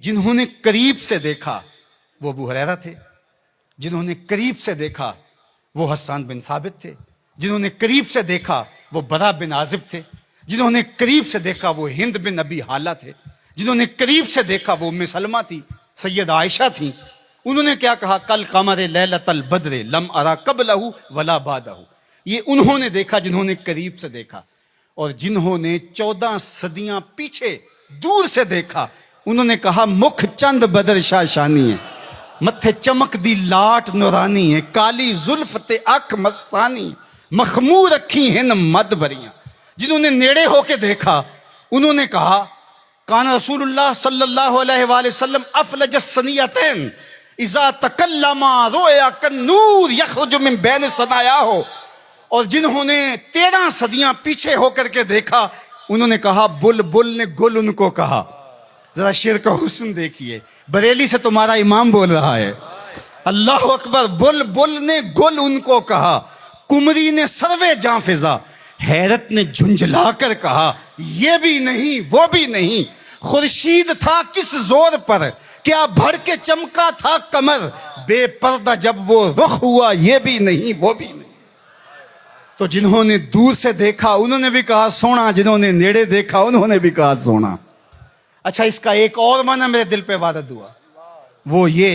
जिन्होंने करीब से देखा वो अबू हुरैरा थे, जिन्होंने करीब से देखा वो हस्सान बिन साबित थे, जिन्होंने करीब से देखा वो बरा बिन आजिब थे, जिन्होंने करीब से देखा वो हिंद बिन अबी हाला थे, जिन्होंने करीब से देखा वो उम्मे सलमा थी, सैयद आयशा थी। उन्होंने क्या कहा, कल कमर लैलतल बद्र लम अरा कबलहु वला बादहु। ये उन्होंने देखा जिन्होंने करीब से देखा। और जिन्होंने 14 सदियां पीछे दूर से देखा उन्होंने कहा, मुख चंद बदर शाह शानी है, मत्थे चमक दी लाट नुरानी है, काली जुल्फ ते अख मस्तानी, मखमूर रखी हैं मद भरियां। जिन्होंने नेड़े होके देखा उन्होंने कहा, कान रसूलुल्लाह सल्लल्लाहु अलैहि वसल्लम अफलज सनियतैन इज़ा तकल्लमा रोया कन्नूर यखरुजु मिन बैन सनाया हो। और जिन्होंने 13 सदियां पीछे होकर के देखा उन्होंने कहा, बुलबुल ने गुल उनको कहा। जरा शेर का हुस्न देखिए, बरेली से तुम्हारा इमाम बोल रहा है, अल्लाह अकबर। बुलबुल ने गुल उनको कहा, कुमरी ने सर्वे जां फिजा, हैरत ने झुंझला कर कहा, ये भी नहीं वो भी नहीं, खुर्शीद था किस जोर पर, क्या भड़ के चमका था कमर, बेपर्दा जब वो रुख हुआ, ये भी नहीं वो भी नहीं। तो जिन्होंने दूर से देखा उन्होंने भी कहा सोना, जिन्होंने नेड़े देखा उन्होंने भी कहा सोना। अच्छा, इसका एक और माना मेरे दिल पे वारद हुआ, वो ये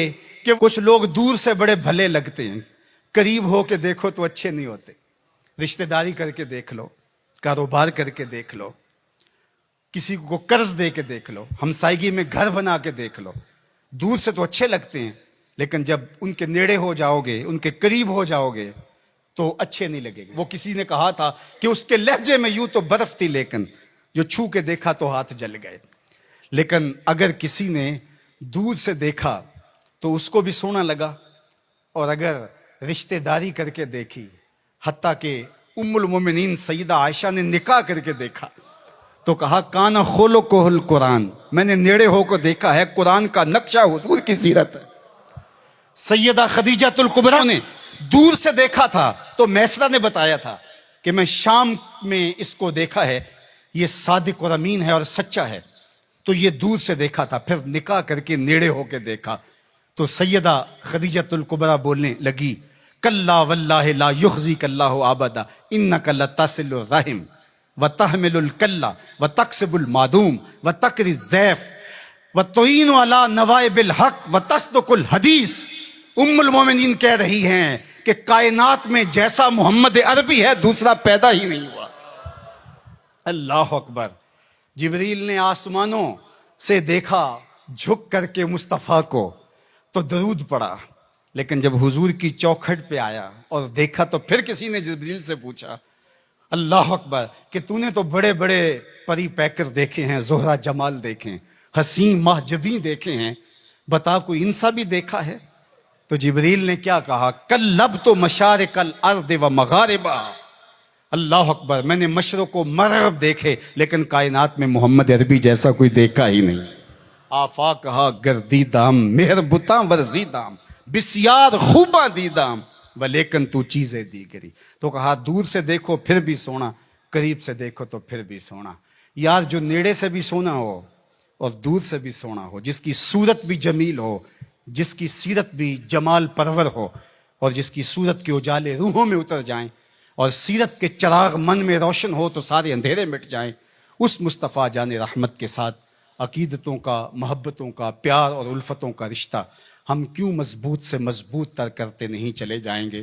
कि कुछ लोग दूर से बड़े भले लगते हैं, करीब हो के देखो तो अच्छे नहीं होते। रिश्तेदारी करके देख लो, कारोबार करके देख लो, किसी को कर्ज दे के देख लो, हमसायगी में घर बना के देख लो, दूर से तो अच्छे लगते हैं, लेकिन जब उनके नेड़े हो जाओगे, उनके करीब हो जाओगे तो अच्छे नहीं लगेंगे। वो किसी ने कहा था कि उसके लहजे में यूं तो बर्फ थी, लेकिन जो छू के देखा तो हाथ जल गए। लेकिन अगर किसी ने दूर से देखा तो उसको भी सोना लगा, और अगर रिश्तेदारी करके देखी, हत्ता के उम्मुल मोमिनीन सईदा आयशा ने निकाह करके देखा तो कहा, काना खोलो कोहल कुरान, मैंने नेड़े होकर देखा है, कुरान का नक्शा हुजूर की सीरत है। सैयदा खदीजातुल कुबरा ने दूर से देखा था तो मैसरा ने बताया था कि मैं शाम में इसको देखा है, ये सादिक और अमीन है और सच्चा है, तो ये दूर से देखा था। फिर निकाह करके नेड़े होके देखा तो सैयदा खदीजातुल कुबरा बोलने लगी, कल्ला वल्लाहि ला युखज़ी कल्लाहु आबदा इन्नका लतसिलुर रहिम व तहमिलुल कल्ला व तक्सिबुल मादूम व तकरी ज़ैफ व तुईनु अला नवाइबिल हक व तस्दुकुल हदीस। उम्मुल मोमिनीन कह रही हैं कि कायनात में जैसा मोहम्मद अरबी है दूसरा पैदा ही नहीं हुआ। अल्लाह अकबर। जिब्रील ने आसमानों से देखा झुक करके मुस्तफ़ा को तो दरूद पड़ा, लेकिन जब हुजूर की चौखट पे आया और देखा तो फिर किसी ने जिब्रील से पूछा, अल्लाह अकबर, कि तूने तो बड़े बड़े परी पैकर देखे हैं, जोहरा जमाल देखे हैं, हसीन महजबी देखे हैं, बता कोई इंसा भी देखा है? तो जिब्रील ने क्या कहा, कल लब तो मशारिकल अर्द व मगारिबा। अल्लाह अकबर, मैंने मशरक़ व मग़रिब देखे, लेकिन कायनात में मोहम्मद अरबी जैसा कोई देखा ही नहीं। आफा कहा गर्दीदाम मेहर बुता वर्जीदाम बिस्यार खूबा दीदाम व लेकिन तू चीज़ें दीगरी। तो कहा दूर से देखो फिर भी सोना, करीब से देखो तो फिर भी सोना। यार, जो नेड़े से भी सोना हो और दूर से भी सोना हो, जिसकी सूरत भी जमील हो, जिसकी सीरत भी जमाल परवर हो, और जिसकी सूरत के उजाले रूहों में उतर जाएं और सीरत के चिराग मन में रोशन हो तो सारे अंधेरे मिट जाएं, उस मुस्तफ़ा जाने रहमत के साथ अकीदतों का, मोहब्बतों का, प्यार और उल्फतों का रिश्ता हम क्यों मजबूत से मजबूत तर करते नहीं चले जाएंगे।